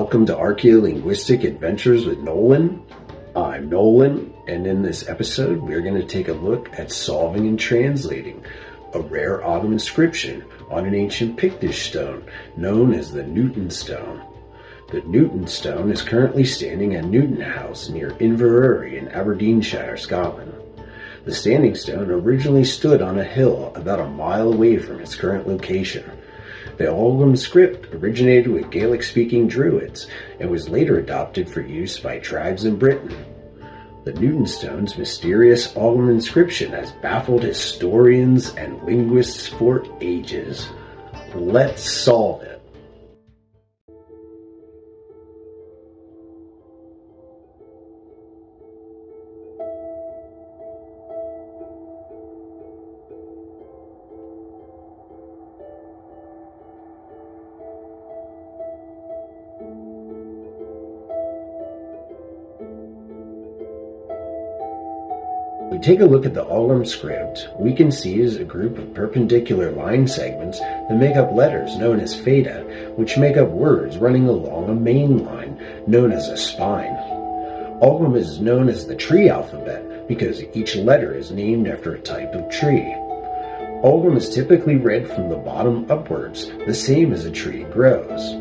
Welcome to Archaeo-Linguistic Adventures with Nolan. I'm Nolan, and in this episode we're going to take a look at solving and translating a rare Ogham inscription on an ancient Pictish stone known as the Newton Stone. The Newton Stone is currently standing at Newton House near Inverary in Aberdeenshire, Scotland. The standing stone originally stood on a hill about a mile away from its current location. The Ogham script originated with Gaelic-speaking Druids and was later adopted for use by tribes in Britain. The Newton Stone's mysterious Ogham inscription has baffled historians and linguists for ages. Let's solve it. When we take a look at the Ogham script, we can see is a group of perpendicular line segments that make up letters known as feta, which make up words running along a main line known as a spine. Ogham is known as the tree alphabet because each letter is named after a type of tree. Ogham is typically read from the bottom upwards, the same as a tree grows.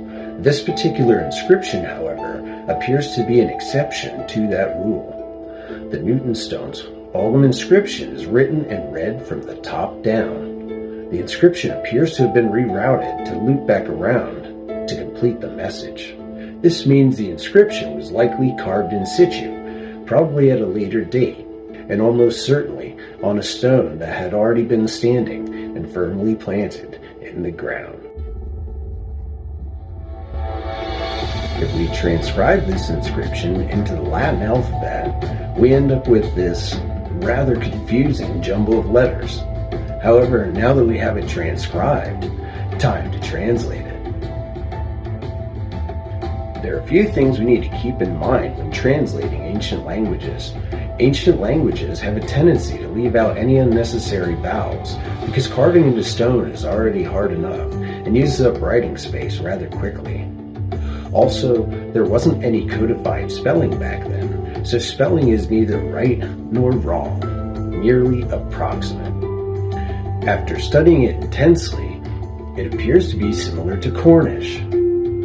This particular inscription, however, appears to be an exception to that rule. The Newton Stone's Ogham inscription is written and read from the top down. The inscription appears to have been rerouted to loop back around to complete the message. This means the inscription was likely carved in situ, probably at a later date, and almost certainly on a stone that had already been standing and firmly planted in the ground. If we transcribe this inscription into the Latin alphabet, we end up with this rather confusing jumble of letters. However, now that we have it transcribed, time to translate it. There are a few things we need to keep in mind when translating ancient languages. Ancient languages have a tendency to leave out any unnecessary vowels because carving into stone is already hard enough and uses up writing space rather quickly. Also, there wasn't any codified spelling back then, so spelling is neither right nor wrong, merely approximate. After studying it intensely, it appears to be similar to Cornish.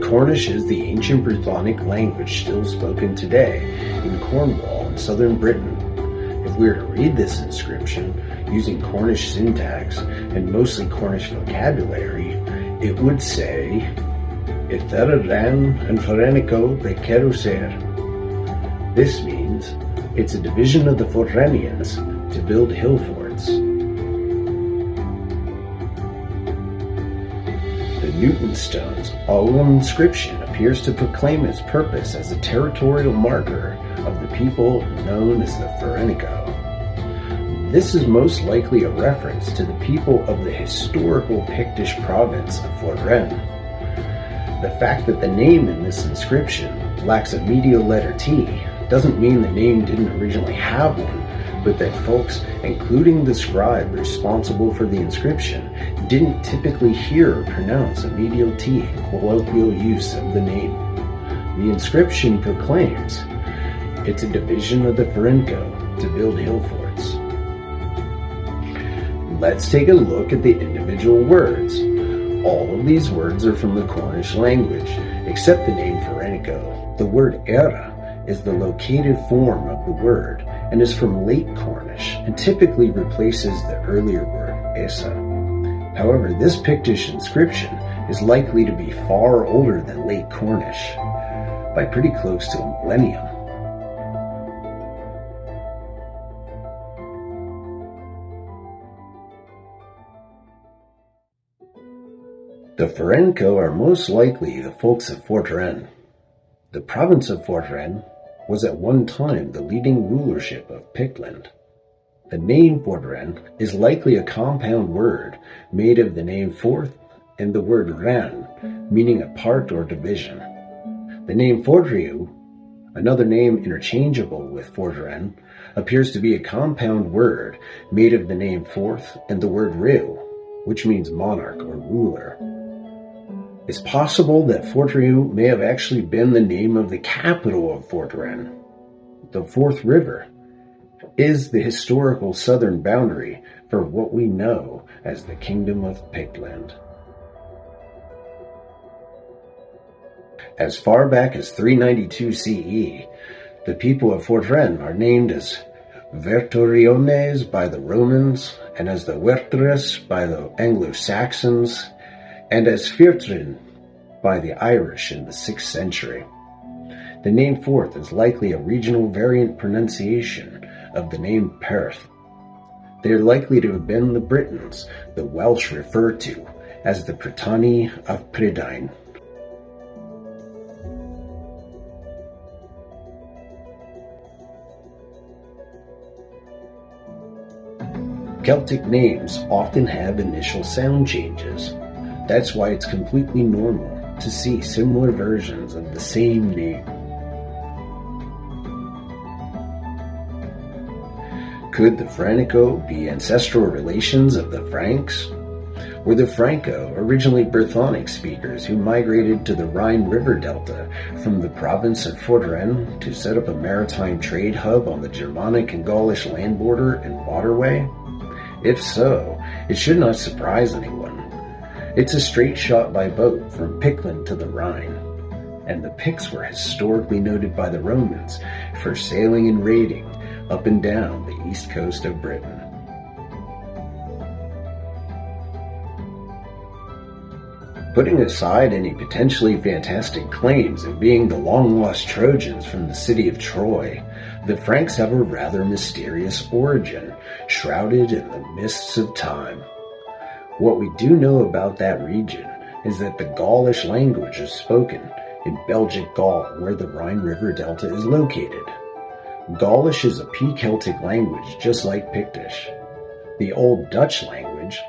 Cornish is the ancient Brythonic language still spoken today in Cornwall in southern Britain. If we were to read this inscription using Cornish syntax and mostly Cornish vocabulary, it would say, Etheredan and Forenico Bequero ser. This means it's a division of the Forrenians to build hill forts. The Newton Stone's Ogham inscription appears to proclaim its purpose as a territorial marker of the people known as the Forenico. This is most likely a reference to the people of the historical Pictish province of Forren. The fact that the name in this inscription lacks a medial letter T doesn't mean the name didn't originally have one, but that folks, including the scribe responsible for the inscription, didn't typically hear or pronounce a medial T in colloquial use of the name. The inscription proclaims it's a division of the Forenico to build hill forts. Let's take a look at the individual words. All of these words are from the Cornish language, except the name Forenico. The word era is the locative form of the word and is from Late Cornish and typically replaces the earlier word esa. However, this Pictish inscription is likely to be far older than Late Cornish, by pretty close to a millennium. The Forenico are most likely the folks of Fortren. The province of Fortren was at one time the leading rulership of Pictland. The name Fortren is likely a compound word made of the name Forth and the word ran, meaning a part or division. The name Fortriu, another name interchangeable with Fortren, appears to be a compound word made of the name Forth and the word Riu, which means monarch or ruler. It's possible that Fort Rieu may have actually been the name of the capital of Fort Rennes. The Fourth River is the historical southern boundary for what we know as the Kingdom of Pictland. As far back as 392 CE, the people of Fort Rennes are named as Vertoriones by the Romans, and as the Wertres by the Anglo-Saxons, and as Firtrin by the Irish in the 6th century. The name Forth is likely a regional variant pronunciation of the name Perth. They are likely to have been the Britons the Welsh refer to as the Britanni of Prydain. Celtic names often have initial sound changes. That's why it's completely normal to see similar versions of the same name. Could the Franco be ancestral relations of the Franks? Were the Franco originally Brythonic speakers who migrated to the Rhine River Delta from the province of Fort Rennes to set up a maritime trade hub on the Germanic and Gaulish land border and waterway? If so, it should not surprise anyone. It's a straight shot by boat from Pictland to the Rhine, and the Picts were historically noted by the Romans for sailing and raiding up and down the east coast of Britain. Putting aside any potentially fantastic claims of being the long-lost Trojans from the city of Troy, the Franks have a rather mysterious origin, shrouded in the mists of time. What we do know about that region is that the Gaulish language is spoken in Belgic Gaul, where the Rhine River Delta is located. Gaulish is a P-Celtic language just like Pictish. The Old Dutch language,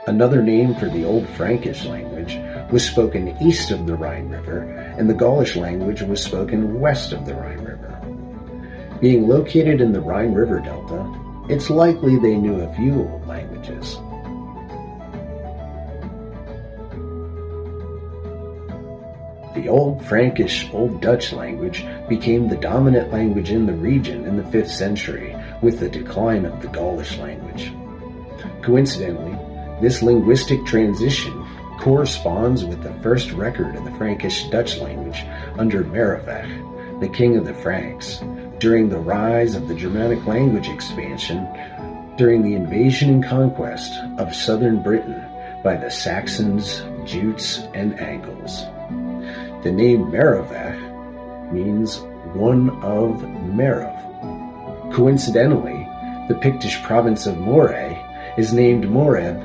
another name for the Old Frankish language, was spoken east of the Rhine River, and the Gaulish language was spoken west of the Rhine River. Being located in the Rhine River Delta, it's likely they knew a few old languages. The Old Frankish Old Dutch language became the dominant language in the region in the 5th century with the decline of the Gaulish language. Coincidentally, this linguistic transition corresponds with the first record of the Frankish Dutch language under Merovech, the king of the Franks, during the rise of the Germanic language expansion during the invasion and conquest of southern Britain by the Saxons, Jutes, and Angles. The name Merovech means one of Merov. Coincidentally, the Pictish province of Moray is named Moreb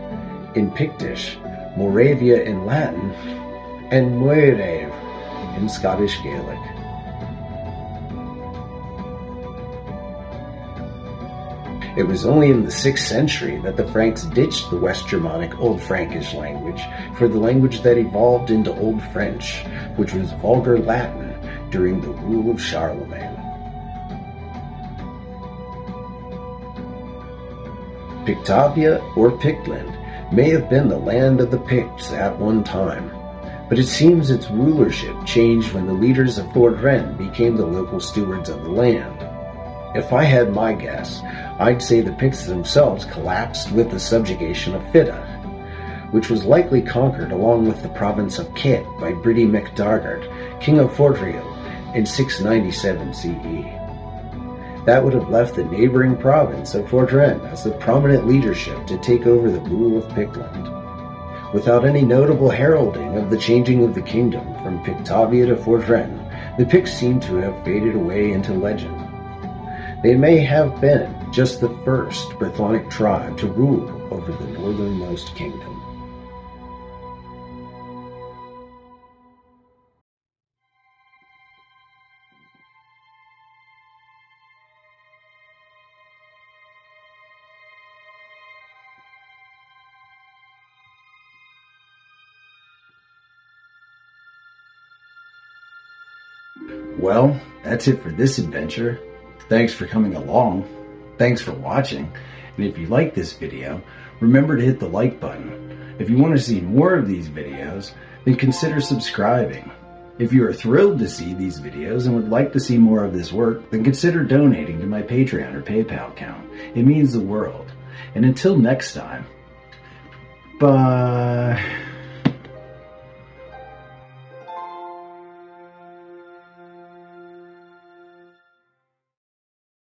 in Pictish, Moravia in Latin, and Moirave in Scottish Gaelic. It was only in the 6th century that the Franks ditched the West Germanic Old Frankish language for the language that evolved into Old French, which was Vulgar Latin during the rule of Charlemagne. Pictavia or Pictland may have been the land of the Picts at one time, but it seems its rulership changed when the leaders of Fort Rennes became the local stewards of the land. If I had my guess, I'd say the Picts themselves collapsed with the subjugation of Fitta, which was likely conquered along with the province of Kit by Bridi MacDargart, king of Fort Rieu, in 697 CE. That would have left the neighboring province of Fort Rennes as the prominent leadership to take over the rule of Pictland. Without any notable heralding of the changing of the kingdom from Pictavia to Fort Rennes, the Picts seem to have faded away into legend. They may have been just the first Brythonic tribe to rule over the northernmost kingdom. Well, that's it for this adventure. Thanks for coming along. Thanks for watching. And if you like this video, remember to hit the like button. If you want to see more of these videos, then consider subscribing. If you are thrilled to see these videos and would like to see more of this work, then consider donating to my Patreon or PayPal account. It means the world. And until next time, bye.